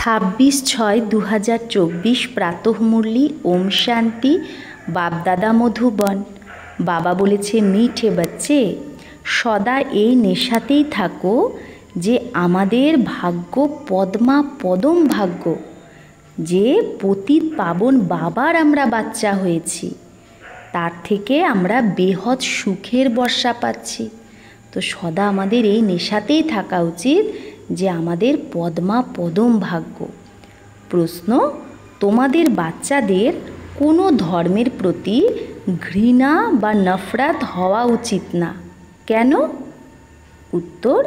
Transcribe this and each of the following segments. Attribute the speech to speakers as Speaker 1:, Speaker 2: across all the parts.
Speaker 1: 26/6/2024 প্রাতঃমুরলি। ওম শান্তি। বাপদাদা মধুবন। বাবা বলেছে, মিঠে বাচ্চে, সদা এই নেশাতেই থাকো যে আমাদের ভাগ্য পদ্মা পদম ভাগ্য, যে পতিত পাবন বাবার আমরা বাচ্চা হয়েছি, তার থেকে আমরা বেহদ সুখের বর্ষা পাচ্ছি। তো সদা আমাদের এই নেশাতেই থাকা উচিত যে আমাদের পদ্মা পদম ভাগ্য। প্রশ্ন, তোমাদের বাচ্চাদের কোনো ধর্মের প্রতি ঘৃণা বা নফরত হওয়া উচিত না, কেন? উত্তর,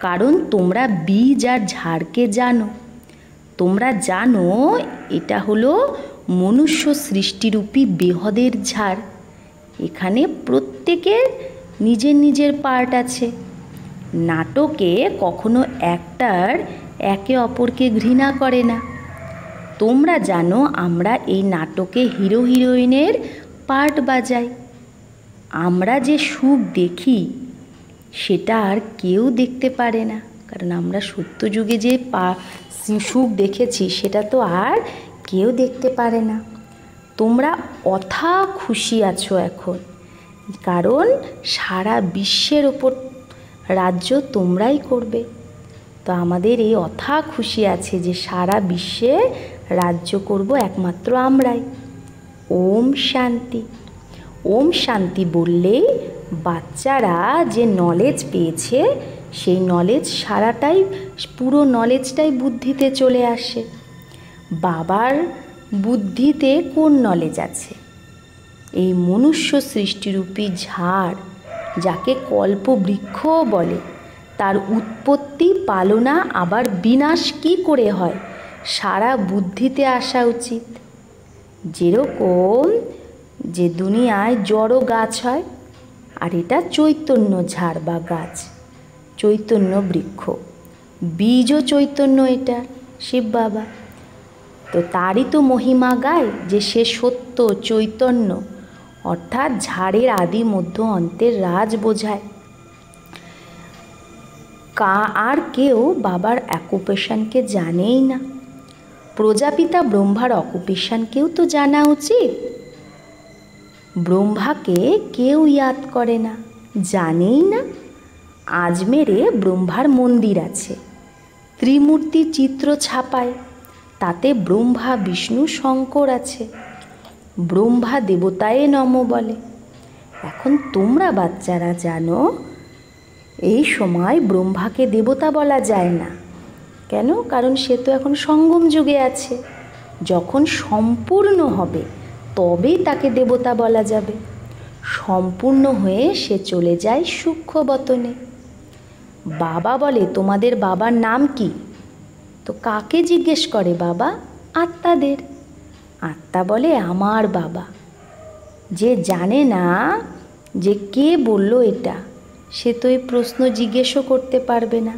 Speaker 1: কারণ তোমরা বীজ আর ঝাড়কে জানো। তোমরা জানো এটা হলো মনুষ্য সৃষ্টিরূপী বেহদের ঝাড়। এখানে প্রত্যেকের নিজের নিজের পার্ট আছে। নাটকে কখনো অ্যাক্টর একে অপরকে ঘৃণা করে না। তোমরা জানো আমরা এই নাটকে হিরো হিরোইনের পার্ট বাজাই। আমরা যে সুখ দেখি সেটা আর কেউ দেখতে পারে না, কারণ আমরা সত্যযুগে যে সুখ দেখেছি সেটা তো আর কেউ দেখতে পারে না। তোমরা অথা খুশি আছো এখন, কারণ সারা বিশ্বের ওপর রাজ্য তোমরাই করবে। তো আমাদের এই অথা খুশি আছে যে সারা বিশ্বে রাজ্য করব একমাত্র আমরাই। ওম শান্তি। ওম শান্তি বললেই বাচ্চারা যে নলেজ পেয়েছে সেই নলেজ সারাটাই, পুরো নলেজটাই বুদ্ধিতে চলে আসে। বাবার বুদ্ধিতে কোন নলেজ আছে? এই মনুষ্য সৃষ্টিরূপী ঝাড়, যাকে কল্পবৃক্ষও বলে, তার উৎপত্তি, পালনা আবার বিনাশ কী করে হয়, সারা বুদ্ধিতে আসা উচিত। যেরকম যে দুনিয়ায় জড় গাছ হয়, আর এটা চৈতন্য ঝাড় বা গাছ, চৈতন্য বৃক্ষ, বীজও চৈতন্য, এটা শিব বাবা। তো তারই তো মহিমা গায় যে সে সত্য চৈতন্য, অর্থাৎ ঝাড়ের আদি মধ্য অন্তের রাজ বোঝায়। আর কেউ বাবার অকুপেশনকে জানেই না। প্রজাপিতা ব্রহ্মার অকুপেশনকেও তো জানা উচিত। ব্রহ্মাকে কেউ ইয়াদ করে না, জানেই না। আজমেরে ব্রহ্মার মন্দির আছে, ত্রিমূর্তি চিত্র ছাপায়, তাতে ব্রহ্মা বিষ্ণু শঙ্কর আছে। ব্রহ্মা দেবতায় নম বলে। এখন তোমরা বাচ্চারা জানো এই সময় ব্রহ্মাকে দেবতা বলা যায় না, কেন? কারণ সে তো এখন সঙ্গম যুগে আছে। যখন সম্পূর্ণ হবে তবেই তাকে দেবতা বলা যাবে। সম্পূর্ণ হয়ে সে চলে যায় সূক্ষ্মবতনে। বাবা বলে, তোমাদের বাবার নাম কি? তো কাকে জিজ্ঞেস করে বাবা? আত্মাদের। আত্মা বলে, আমার বাবা। যে জানে না যে কে বলল এটা, সে তো এই প্রশ্ন জিজ্ঞেসও করতে পারবে না।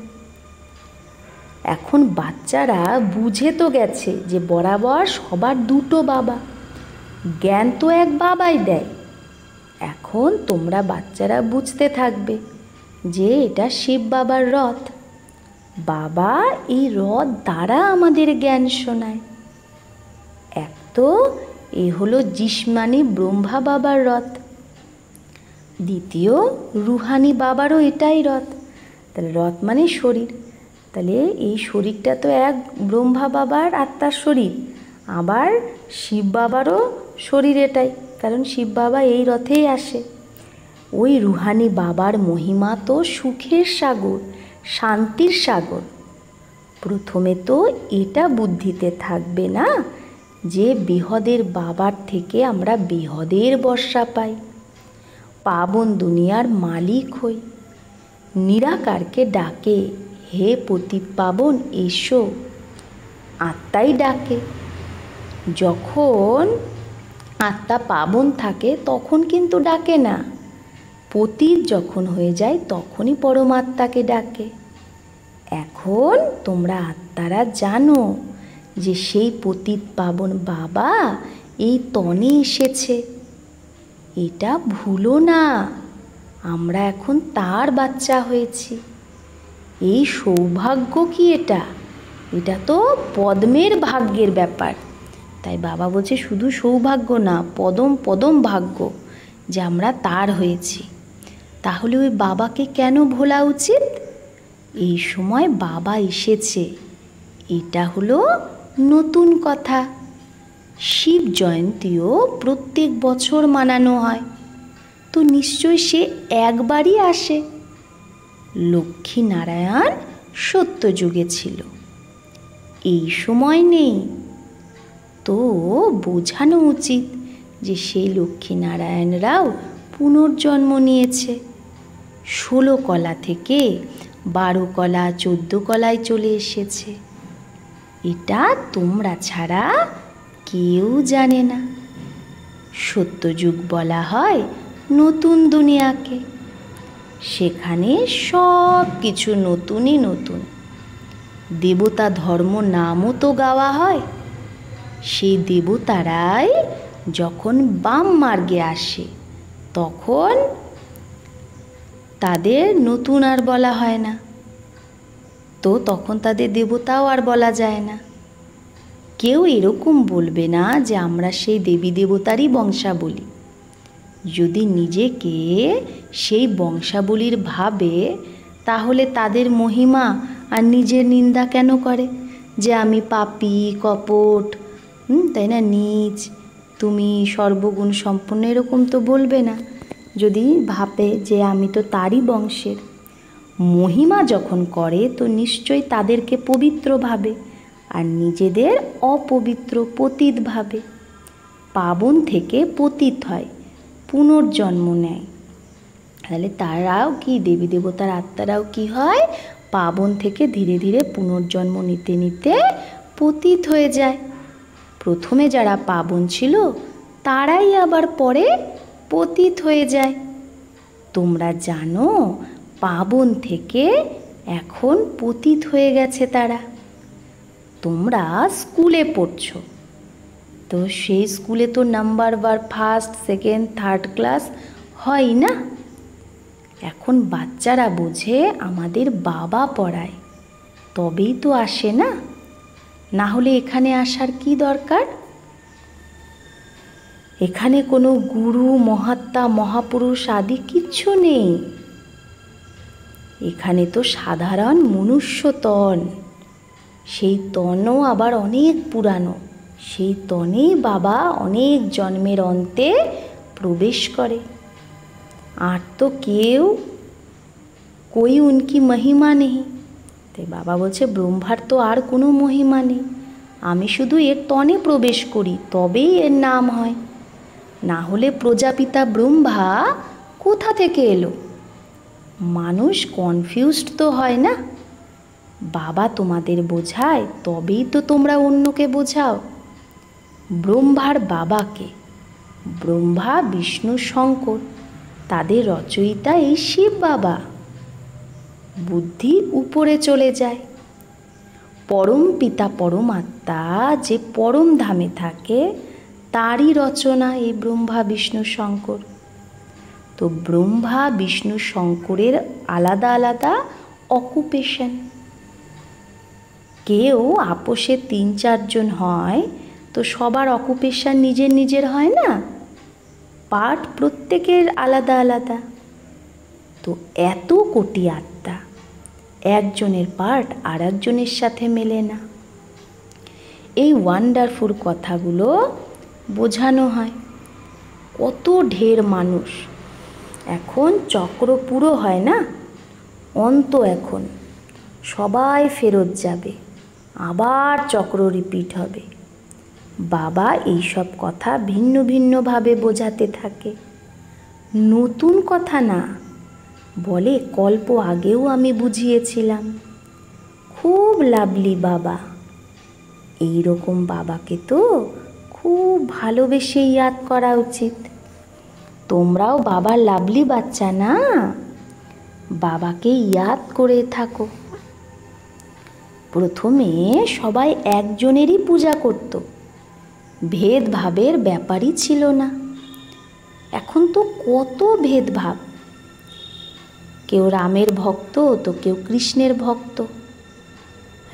Speaker 1: এখন বাচ্চারা বুঝে তো গেছে যে বরাবর সবার দুটো বাবা, জ্ঞান তো এক বাবাই দেয়। এখন তোমরা বাচ্চারা বুঝতে থাকবে যে এটা শিব বাবার রথ। বাবা এই রথ দ্বারা আমাদের জ্ঞান শোনায়। এক তো এ হলো জিসমানি ব্রহ্মা বাবার রথ, দ্বিতীয় রুহানি বাবারও এটাই রথ। তাহলে রথ মানে শরীর, তাহলে এই শরীরটা তো এক ব্রহ্মা বাবার আত্মার শরীর, আবার শিব বাবারও শরীর এটাই, কারণ শিব বাবা এই রথেই আসে। ওই রুহানি বাবার মহিমা তো সুখের সাগর, শান্তির সাগর। প্রথমে তো এটা বুদ্ধিতে থাকবে না যে বেহদের বাবার থেকে আমরা বেহদের বর্ষা পাই, পাবন দুনিয়ার মালিক হই। নিরাকারকে ডাকে, হে পতিত পাবন এসো, আত্মাই ডাকে। যখন আত্মা পাবন থাকে তখন কিন্তু ডাকে না, পতিত যখন হয়ে যায় তখনই পরমাত্মাকে ডাকে। এখন তোমরা আত্মারা জানো যে সেই পতিত পাবন বাবা এই তনে এসেছে, এটা ভুলো না। আমরা এখন তার বাচ্চা হয়েছি। এই সৌভাগ্য কি এটা এটা তো পদ্মের ভাগ্যের ব্যাপার। তাই বাবা বলছে শুধু সৌভাগ্য না, পদম পদম ভাগ্য যে আমরা তার হয়েছি। তাহলে ওই বাবাকে কেন ভোলা উচিত? এই সময় বাবা এসেছে, এটা হলো নতুন কথা। শিব জয়ন্তীও প্রত্যেক বছর মানানো হয়, তো নিশ্চয় সে একবারই আসে। লক্ষ্মীনারায়ণ সত্যযুগে ছিল, এই সময় নেই, তো বোঝানো উচিত যে সেই লক্ষ্মীনারায়ণরাও পুনর্জন্ম নিয়েছে। 16 কলা থেকে 12 কলা 14 কলায় চলে এসেছে। এটা তোমরা ছাড়া কেউ জানে না। সত্যযুগ বলা হয় নতুন দুনিয়াকে, সেখানে সব কিছু নতুনই নতুন। দেবতা ধর্ম নামও তো গাওয়া হয়। সেই দেবতারাই যখন বাম মার্গে আসে তখন তাদের নতুন আর বলা হয় না, তো তখন তাদের দেবতাও আর বলা যায় না। কেউ এরকম বলবে না যে আমরা সেই দেবী দেবতারই বংশাবলী। যদি নিজেকে সেই বংশাবলীর ভাবে, তাহলে তাদের মহিমা আর নিজের নিন্দা কেন করে যে আমি পাপী কপট, তাই না, নীচ, তুমি সর্বগুণ সম্পন্ন, এরকম তো বলবে না যদি ভাবে যে আমি তো তারই বংশের। মহিমা যখন করে তো নিশ্চয়ই তাদেরকে পবিত্র ভাবে আর নিজেদের অপবিত্র পতিত ভাবে। পাবন থেকে পতিত হয়, পুনর্জন্ম নেয়। তাহলে তারাও কি, দেবী দেবতার আত্মারাও কি হয়, পাবন থেকে ধীরে ধীরে পুনর্জন্ম নিতে নিতে পতিত হয়ে যায়। প্রথমে যারা পাবন ছিল তারাই আবার পরে পতিত হয়ে যায়। তোমরা জানো পাবন থেকে এখন পতিত হয়ে গেছে তারা। তোমরা স্কুলে পড়ছো, তো সেই স্কুলে তো নাম্বার বার ফার্স্ট সেকেন্ড থার্ড ক্লাস হয় না। এখন বাচ্চারা বোঝে আমাদের বাবা পড়ায়, তবেই তো আসে না, না হলে এখানে আসার কি দরকার? এখানে কোনো গুরু মহাত্মা মহাপুরুষ আদি কিচ্ছু নেই। এখানে তো সাধারণ মনুষ্য তন, সেই তনও আবার অনেক পুরানো। সেই তনেই বাবা অনেক জন্মের অন্তে প্রবেশ করে। আর তো কেউ कोई उनकी महिमा नहीं। তাই বাবা বলছে ব্রহ্মার তো আর কোনো মহিমা নেই, আমি শুধু এর তনে প্রবেশ করি তবেই এর নাম হয়, না হলে প্রজাপিতা ব্রহ্মা কোথা থেকে এলো? মানুষ কনফিউজড তো হয় না। বাবা তোমাদের বোঝায় তবেই তো তোমরা অন্যকে বোঝাও। ব্রহ্মার বাবাকে, ব্রহ্মা বিষ্ণু শঙ্কর, তাদের রচয়িতা এই শিব বাবা। বুদ্ধি উপরে চলে যায়। পরম পিতা পরমাত্মা যে পরম ধামে থাকে তারই রচনা এই ব্রহ্মা বিষ্ণু শঙ্কর। তো ব্রহ্মা বিষ্ণু শঙ্করের আলাদা আলাদা অকুপেশন। কেউ আপোষে 3-4 জন হয় তো সবার অকুপেশন নিজের নিজের হয় না, পার্ট প্রত্যেকের আলাদা আলাদা। তো এত কোটি আত্মা, একজনের পার্ট আর একজনের সাথে মেলে না। এই ওয়ান্ডারফুল কথাগুলো বোঝানো হয়। কত ঢের মানুষ, এখন চক্র পুরো হয় না, অন্ত এখন সবাই ফেরত যাবে, আবার চক্র রিপিট হবে। বাবা এইসব কথা ভিন্ন ভিন্নভাবে বোঝাতে থাকে, নতুন কথা না। বলে কল্প আগেও আমি বুঝিয়েছিলাম। খুব লাভলি বাবা। এই রকম বাবাকে তো খুব ভালোবেসে ইয়াদ করা উচিত। তোমরাও বাবার লাভলি বাচ্চা না, বাবাকে ইয়াদ করে থাকো। প্রথমে সবাই একজনেরই পূজা করত, ভেদভাবের ব্যাপারই ছিল না। এখন তো কত ভেদভাব, কেউ রামের ভক্ত তো কেউ কৃষ্ণের ভক্ত।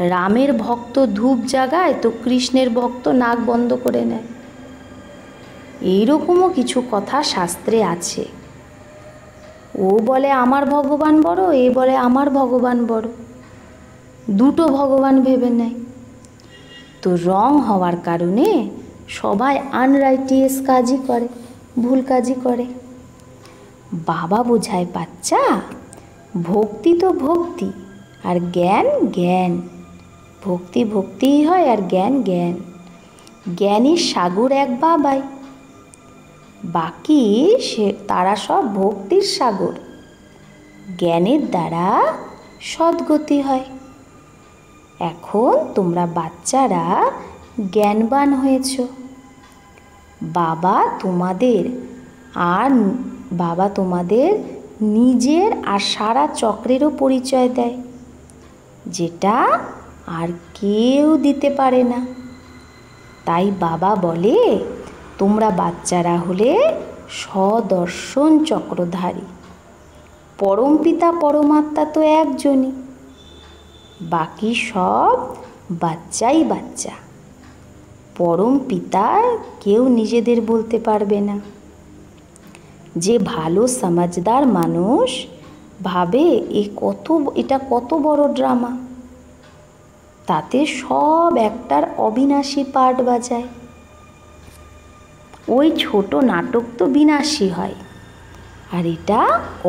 Speaker 1: রামের ভক্ত ধূপ জাগায় তো কৃষ্ণের ভক্ত নাক বন্ধ করে নেয়। এইরকমও কিছু কথা শাস্ত্রে আছে। ও বলে আমার ভগবান বড়, এ বলে আমার ভগবান বড়, দুটো ভগবান ভেবে নেয়। তো রং হওয়ার কারণে সবাই আনরাইটিয়াস কাজই করে, ভুল কাজই করে। বাবা বোঝায় বাচ্চা, ভক্তি তো ভক্তি, আর জ্ঞান জ্ঞান। ভক্তি ভক্তিই হয়, আর জ্ঞান জ্ঞান। জ্ঞানের সাগর এক বাবাই, বাকি তারা সব ভক্তির সাগর। জ্ঞানের দ্বারা সদ্গতি হয়। এখন তোমরা বাচ্চারা জ্ঞানবান হয়েছ। বাবা তোমাদের নিজের আর সারা চক্রেরও পরিচয় দেয়, যেটা আর কেউ দিতে পারে না। তাই বাবা বলে তোমরা বাচ্চারা হলে স্বদর্শন চক্রধারী। পরমপিতা পরমাত্মা তো একজনই, বাকি সব বাচ্চাই বাচ্চা। পরম পিতা কেউ নিজেদের বলতে পারবে না। যে ভালো সমাজদার মানুষ ভাবে এটা কত বড় ড্রামা, তাতে সব একটার অবিনাশী পার্ট বাজায়। ওই ছোট নাটক তো বিনাশী হয়, আর এটা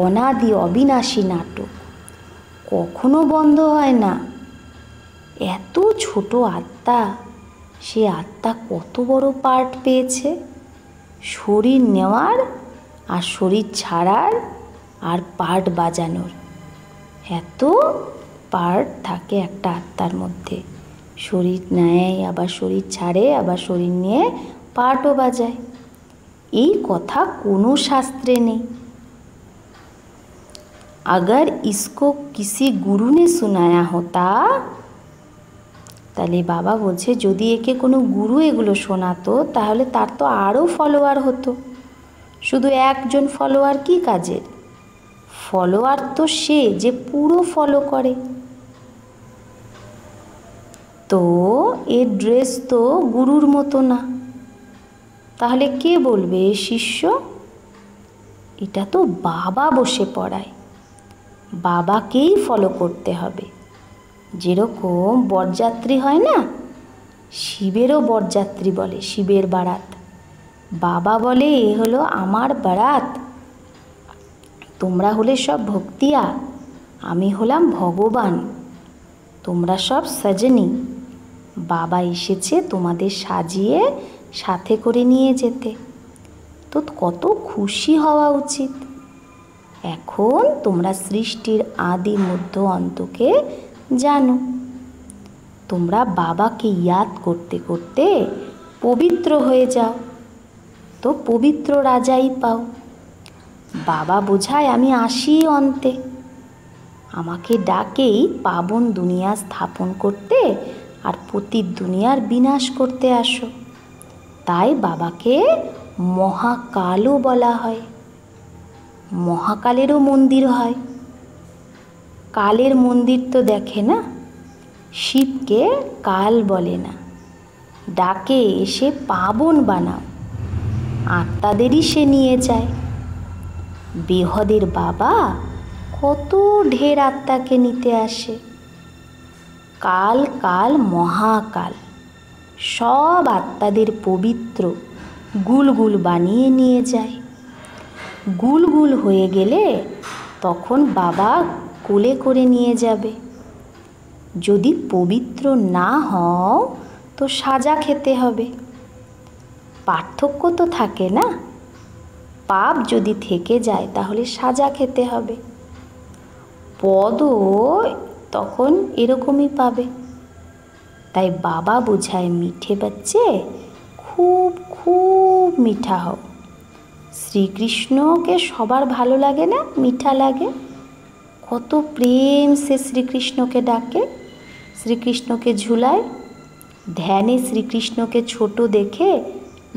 Speaker 1: অনাদি অবিনাশী নাটক, কখনো বন্ধ হয় না। এত ছোট আত্মা, সে আত্মা কত বড় পার্ট পেয়েছে, শরীর নেওয়ার আর শরীর ছাড়ার আর পার্ট বাজানোর। এত পার্ট থাকে একটা আত্মার মধ্যে, শরীর নেয় আবার শরীর ছাড়ে, আবার শরীর নিয়ে পার্টও বাজায়। এই কথা কোনো শাস্ত্রে নেই। अगर इसको किसी गुरु ने सुनाया होता, তাহলে বাবা বলছে যদি একে কোনো গুরু এগুলো শোনাতো তাহলে তার তো আরও ফলোয়ার হতো। শুধু একজন ফলোয়ার কি কাজের? ফলোয়ার তো সে যে পুরো ফলো করে। তো এর ড্রেস তো গুরুর মতো না, তাহলে কে বলবে এ শিষ্য? এটা তো বাবা বসে পড়ায়, বাবাকেই ফলো করতে হবে। যেরকম বরযাত্রী হয় না, শিবেরও বরযাত্রী বলে, শিবের বারাত। বাবা বলে এ হলো আমার বারাত, তোমরা হলে সব ভক্তিয়া, আমি হলাম ভগবান, তোমরা সব সজনী। বাবা এসেছে তোমাদের সাজিয়ে সাথে করে নিয়ে যেতে, তো কত খুশি হওয়া উচিত। এখন তোমরা সৃষ্টির আদি মধ্য অন্তকে জানো। তোমরা বাবাকে ইয়াদ করতে করতে পবিত্র হয়ে যাও, তো পবিত্র রাজাই পাও। বাবা বোঝায় আমি আসি অন্তে, আমাকে ডাকেই পাবন দুনিয়া স্থাপন করতে আর পতিত দুনিয়ার বিনাশ করতে আসো। তাই বাবাকে মহাকালও বলা হয়। মহাকালেরও মন্দির হয়। কালের মন্দির তো দেখে না, শিবকে কাল বলে না, ডাকে এসে পাবন বানাও, আত্মাদেরই সে নিয়ে যায়। বেহদের বাবা কত ঢের আত্মাকে নিতে আসে। কাল কাল মহাকাল সব আত্মাদের পবিত্র গুলগুল বানিয়ে নিয়ে যায়। গুলগুল হয়ে গেলে তখন বাবা কোলে করে নিয়ে যাবে। যদি পবিত্র না হও তো সাজা খেতে হবে। পার্থক্য তো থাকে না, পাপ যদি থেকে যায় তাহলে সাজা খেতে হবে। পদও তখন এরকমই পাবে। তাই বাবা বোঝায় মিঠে বাচ্চে খুব খুব মিঠা হও। শ্রীকৃষ্ণকে সবার ভালো লাগে না, মিঠা লাগে। কত প্রেম সে শ্রীকৃষ্ণকে ডাকে, শ্রীকৃষ্ণকে ঝুলায়। ধ্যানে শ্রীকৃষ্ণকে ছোট দেখে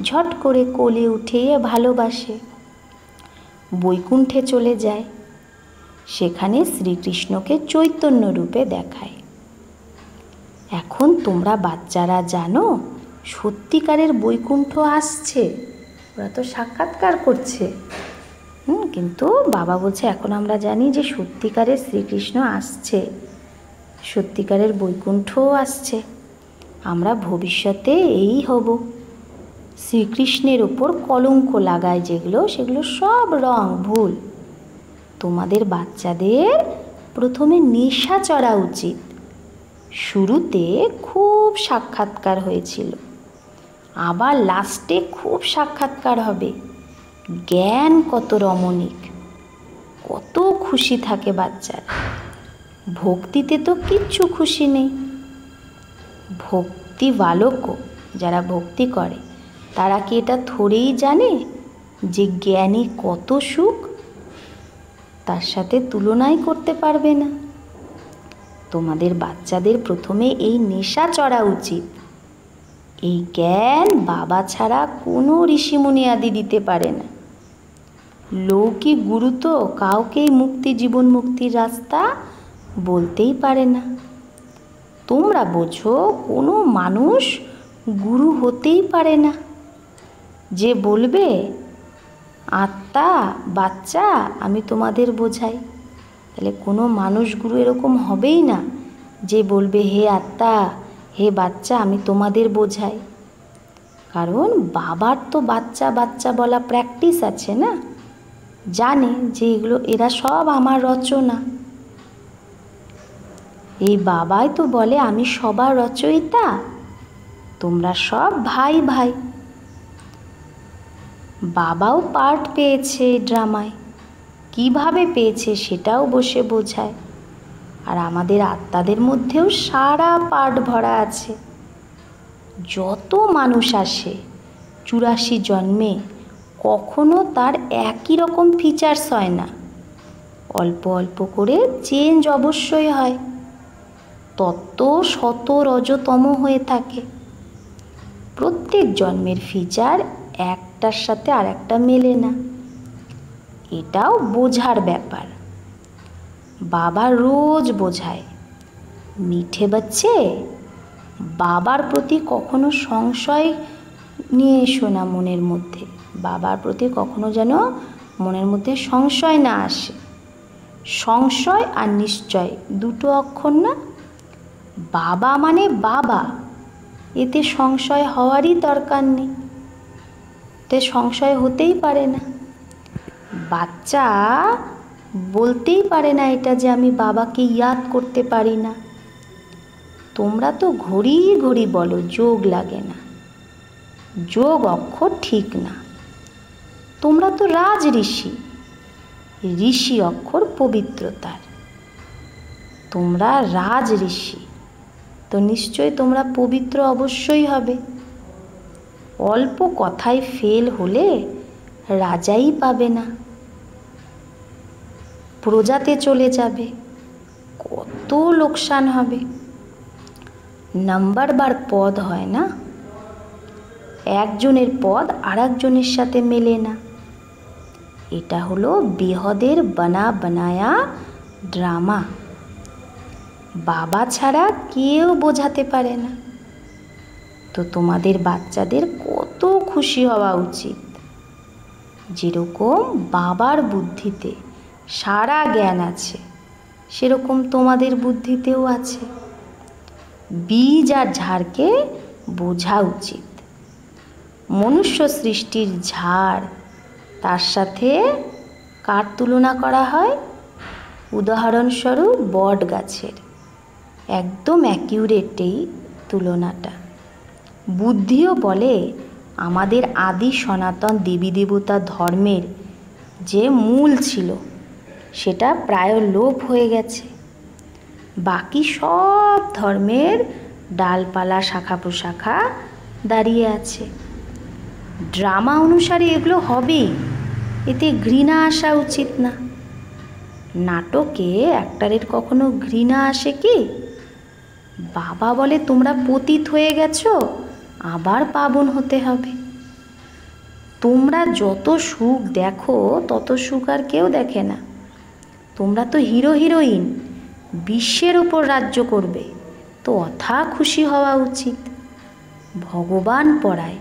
Speaker 1: ঝট করে কোলে উঠিয়ে ভালোবাসে। বৈকুণ্ঠে চলে যায়, সেখানে শ্রীকৃষ্ণকে চৈতন্য রূপে দেখায়। এখন তোমরা বাচ্চারা জানো সত্যিকারের বৈকুণ্ঠ আসছে, ওরা তো সাক্ষাৎকার করছে। কিন্তু বাবা বলছে এখন আমরা জানি যে সত্যিকারের শ্রীকৃষ্ণ আসছে, সত্যিকারের বৈকুণ্ঠও আসছে। আমরা ভবিষ্যতে এই হব। শ্রীকৃষ্ণের ওপর কলঙ্ক লাগায় যেগুলো, সেগুলো সব রং ভুল। তোমাদের বাচ্চাদের প্রথমে নেশা চড়া উচিত। শুরুতে খুব সাক্ষাৎকার হয়েছিল, আবার লাস্টে খুব সাক্ষাৎকার হবে। জ্ঞান কত রমণীক, কত খুশি থাকে বাচ্চারা। ভক্তিতে তো কিচ্ছু খুশি নেই। ভক্তি বালকও যারা ভক্তি করে তারা কি এটা থোড়েই জানে যে জ্ঞানী কত সুখ? তার সাথে তুলনাই করতে পারবে না। তোমাদের বাচ্চাদের প্রথমে এই নেশা চড়া উচিত। এই জ্ঞান বাবা ছাড়া কোনো ঋষিমুনি আদি দিতে পারে না। লৌকিক গুরু তো কাউকেই মুক্তি, জীবন মুক্তির রাস্তা বলতেই পারে না। তোমরা বোঝো কোনো মানুষ গুরু হতেই পারে না। যে বলবে আত্মা বাচ্চা আমি তোমাদের বোঝাই, তাহলে কোনো মানুষ গুরু এরকম হবেই না যে বলবে হে আত্মা হে বাচ্চা আমি তোমাদের বোঝাই। কারণ বাবার তো বাচ্চা বাচ্চা বলা প্র্যাকটিস আছে না, জানে যে এগুলো এরা সব আমার রচনা। এই বাবাই তো বলে আমি সবার রচয়িতা, তোমরা সব ভাই ভাই। বাবাও পার্ট পেয়েছে এই ড্রামায়, কিভাবে পেয়েছে সেটাও বসে বোঝায়। আর আমাদের আত্মাদের মধ্যেও সারা পার্ট ভরা আছে। যত মানুষ আসে 84 জন্মে, কখনো তার একই রকম ফিচার্স হয় না, অল্প অল্প করে চেঞ্জ অবশ্যই হয়। তত্ত্ব শত রজতম হয়ে থাকে। প্রত্যেক জন্মের ফিচার একটার সাথে আর একটা মেলে না, এটাও বোঝার ব্যাপার। বাবা রোজ বোঝায় মিঠে বাচ্চে বাবার প্রতি কখনো সংশয় নিয়ে এসো না মনের মধ্যে। বাবার প্রতি কখনো যেন মনের মধ্যে সংশয় না আসে। সংশয় আর নিশ্চয় দুটো অক্ষর না? বাবা মানে বাবা, এতে সংশয় হওয়ারই দরকার নেই, এতে সংশয় হতেই পারে না। বাচ্চা বলতেই পারে না এটা যে আমি বাবাকে ইয়াদ করতে পারি না। তোমরা তো ঘড়ি ঘড়ি বলো যোগ লাগে না, যোগ অক্ষর ঠিক না। তোমরা তো রাজ ঋষি, ঋষি অক্ষর পবিত্রতার। তোমরা রাজ ঋষি, তো নিশ্চয় তোমরা পবিত্র অবশ্যই হবে। অল্প কথায় ফেল হলে রাজাই পাবে না, প্রজাতে চলে যাবে, কত লোকসান হবে। নাম্বারবার পদ হয় না, একজনের পদ আর একজনের সাথে মেলে না। এটা হলো বেহদের বানা বানায়া ড্রামা। বাবা ছাড়া কেউ বোঝাতে পারে না। তো তোমাদের বাচ্চাদের কত খুশি হওয়া উচিত। যেরকম বাবার বুদ্ধিতে সারা জ্ঞান আছে, সেরকম তোমাদের বুদ্ধিতেও আছে। বীজ আর ঝাড়কে বোঝা উচিত। মনুষ্য সৃষ্টির ঝাড়, তার সাথে কার তুলনা করা হয়? উদাহরণস্বরূপ বট গাছের, একদম অ্যাকিউরেট এই তুলনাটা। বুদ্ধিও বলে আমাদের আদি সনাতন দেবী দেবতা ধর্মের যে মূল ছিল সেটা প্রায় লোপ হয়ে গেছে। বাকি সব ধর্মের ডালপালা শাখা প্রশাখা দাঁড়িয়ে আছে। ড্রামা অনুসারে এগুলো হবেই, এতে ঘৃণা আসা উচিত না। নাটকে অ্যাক্টরের কখনো ঘৃণা আসে কি? বাবা বলে তোমরা পতিত হয়ে গেছো, আবার পাবন হতে হবে। তোমরা যত সুখ দেখো তত সুখ আর কেউ দেখে না। তোমরা তো হিরো হিরোইন, বিশ্বের ওপর রাজ্য করবে, তো অথা খুশি হওয়া উচিত। ভগবান পড়ায়,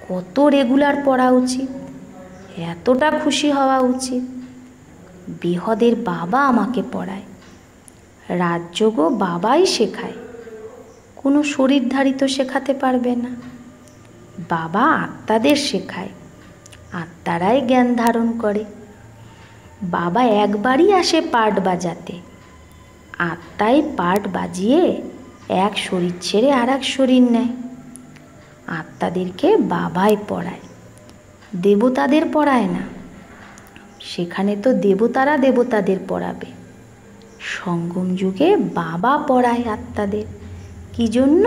Speaker 1: কত রেগুলার পড়া উচিত, এতটা খুশি হওয়া উচিত। বৃহদের বাবা আমাকে পড়ায়, রাজযোগও বাবাই শেখায়, কোনো শরীরধারী তো শেখাতে পারবে না। বাবা আত্মাদের শেখায়, আত্মারাই জ্ঞান ধারণ করে। বাবা একবারই আসে পার্ট বাজাতে, আত্মাই পার্ট বাজিয়ে এক শরীর ছেড়ে আর এক শরীর নেয়। আত্মাদেরকে বাবাই পড়ায়, দেবতাদের পড়ায় না। সেখানে তো দেবতারা দেবতাদের পড়াবে। সঙ্গম যুগে বাবা পড়ায় আত্মাদের। কি জন্য?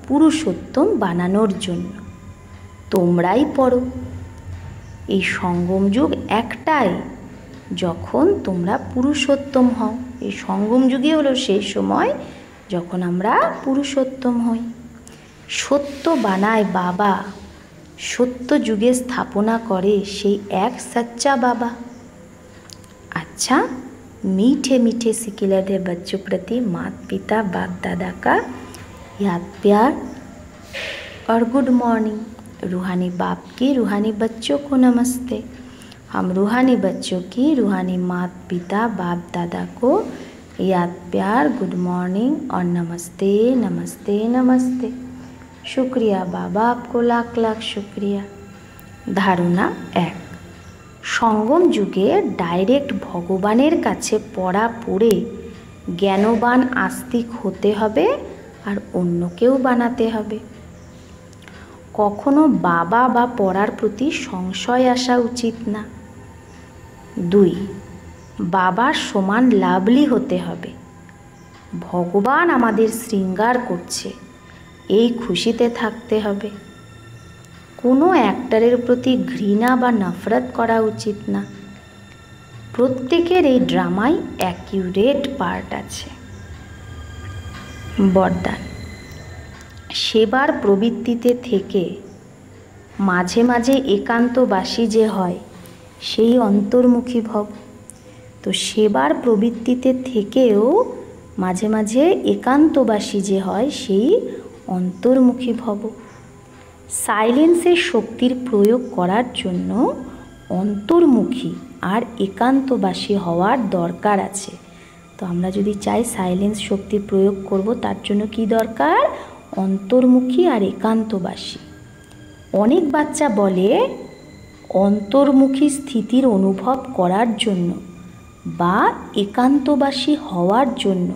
Speaker 1: পুরুষোত্তম বানানোর জন্য। তোমরাই পড়ো। এই সঙ্গম যুগ একটাই, যখন তোমরা পুরুষোত্তম হও। এই সঙ্গম যুগে হলো সেই সময় যখন আমরা পুরুষোত্তম হই। সত্য বানায় বাবা, সত্য যুগে স্থাপনা করে সেই এক सच्चा बाबा। अच्छा, मीठे मीठे सिकिलर बच्चों प्रति माता पिता बाप दादा का याद प्यार और गुड मॉर्निंग। रूहानी बाप की रूहानी बच्चों को नमस्ते। हम रूहानी बच्चों की रूहानी माता पिता बाप दादा को याद प्यार, गुड मॉर्निंग और नमस्ते नमस्ते नमस्ते। शुक्रिया बाबा, आपको लाख लाख शुक्रिया। ধারণা 1। সঙ্গম যুগে ডাইরেক্ট ভগবানের কাছে পড়া পড়ে জ্ঞানবান আস্তিক হতে হবে আর অন্যকেও বানাতে হবে। কখনো বাবা বা পড়ার প্রতি সংশয় আসা উচিত না। 2। বাবার সমান লাভলি হতে হবে। ভগবান আমাদের শৃঙ্গার করছে, এই খুশিতে থাকতে হবে। কোনো অ্যাক্টরের প্রতি ঘৃণা বা নফরত করা উচিত না। প্রত্যেকের এই ড্রামায় অ্যাকিউরেট পার্ট আছে। বরদান। সেবার প্রবৃত্তিতে থেকে মাঝে মাঝে একান্তবাসী যে হয় সেই অন্তর্মুখী ভব। তো সেবার প্রবৃত্তিতে থেকেও মাঝে মাঝে একান্তবাসী যে হয় সেই অন্তর্মুখী ভব। সাইলেন্সের শক্তির প্রয়োগ করার জন্য অন্তর্মুখী আর একান্তবাসী হওয়ার দরকার আছে। তো আমরা যদি চাই সাইলেন্স শক্তির প্রয়োগ করব, তার জন্য কি দরকার? অন্তর্মুখী আর একান্তবাসী। অনেক বাচ্চা বলে অন্তর্মুখী স্থিতির অনুভব করার জন্য বা একান্তবাসী হওয়ার জন্য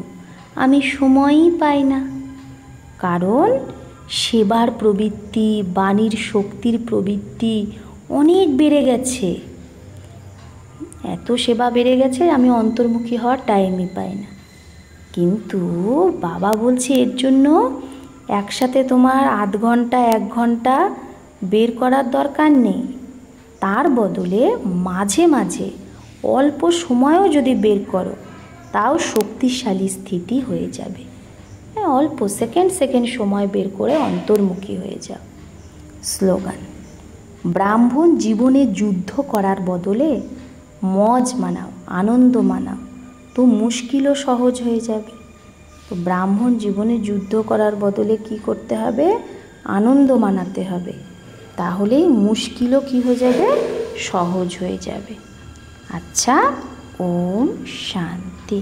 Speaker 1: আমি সময়ই পাই না। কারণ সেবার প্রবৃত্তি, বাণীর শক্তির প্রবৃত্তি অনেক বেড়ে গেছে। এত সেবা বেড়ে গেছে আমি অন্তর্মুখী হওয়ার টাইমই পাই না। কিন্তু বাবা বলছে এর জন্য একসাথে তোমার আধ ঘন্টা 1 ঘন্টা বের করার দরকার নেই। তার বদলে মাঝে মাঝে অল্প সময়ও যদি বের করো তাও শক্তিশালী স্থিতি হয়ে যাবে। অল্প সেকেন্ড সময় বের করে অন্তর্মুখী হয়ে যাও। স্লোগান। ব্রাহ্মণ জীবনে যুদ্ধ করার বদলে মজ মানাও, আনন্দ মানাও, তো মুশকিলও সহজ হয়ে যাবে। তো ব্রাহ্মণ জীবনে যুদ্ধ করার বদলে কি করতে হবে? আনন্দ মানাতে হবে। তাহলেই মুশকিলও কি হয়ে যাবে? সহজ হয়ে যাবে। আচ্ছা, ওম শান্তি।